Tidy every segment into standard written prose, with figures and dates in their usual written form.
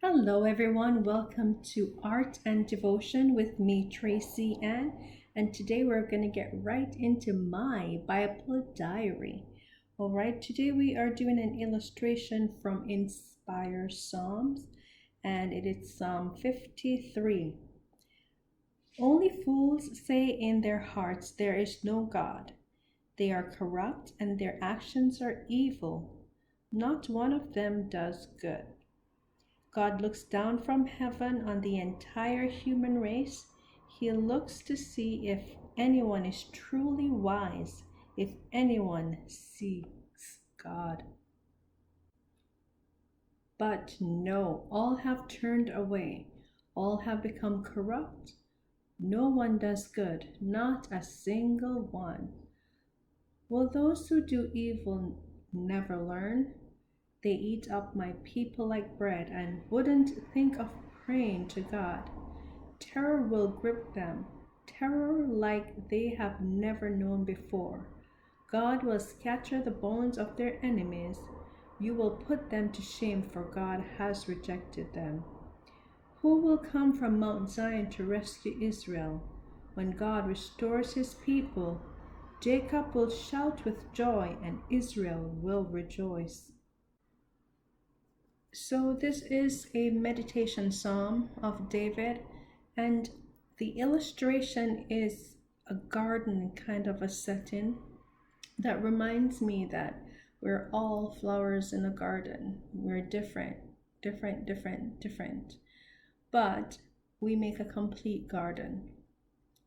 Hello, everyone. Welcome to Art and Devotion with me, Tracy Ann. And today we're going to get right into my Bible diary. All right, today we are doing an illustration from Inspire Psalms, and it is Psalm 53. Only fools say in their hearts, "There is no God." They are corrupt and their actions are evil. Not one of them does good. God looks down from heaven on the entire human race. He looks to see if anyone is truly wise, if anyone seeks God. But no, all have turned away, all have become corrupt. No one does good, not a single one. Will those who do evil never learn? They eat up my people like bread and wouldn't think of praying to God. Terror will grip them, terror like they have never known before. God will scatter the bones of their enemies. You will put them to shame, for God has rejected them. Who will come from Mount Zion to rescue Israel? When God restores his people, Jacob will shout with joy and Israel will rejoice. So, this is a meditation psalm of David, and the illustration is a garden kind of a setting that reminds me that we're all flowers in a garden. We're different, but we make a complete garden.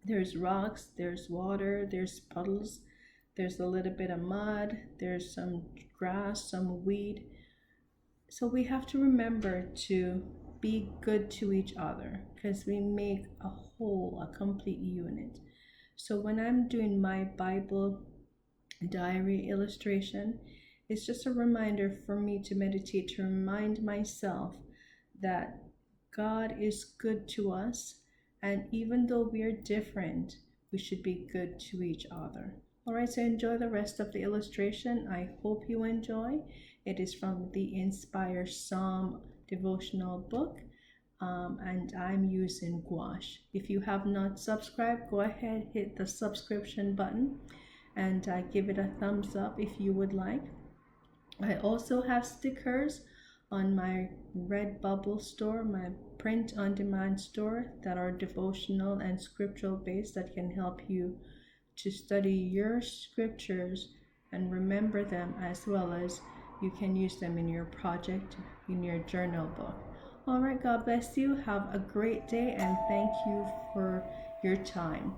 There's rocks, there's water, there's puddles, there's a little bit of mud, there's some grass, some weed. So we have to remember to be good to each other because we make a whole, a complete unit. So when I'm doing my Bible diary illustration, it's just a reminder for me to meditate, to remind myself that God is good to us, and even though we are different, we should be good to each other. All right, so enjoy the rest of the illustration. I hope you enjoy. It is from the Inspire Psalm devotional book, and I'm using Gouache. If you have not subscribed, go ahead, hit the subscription button, and give it a thumbs up if you would like. I also have stickers on my Redbubble store, my print on demand store, that are devotional and scriptural based, that can help you to study your scriptures and remember them, as well as you can use them in your project, in your journal book. All right, God bless you. Have a great day, and thank you for your time.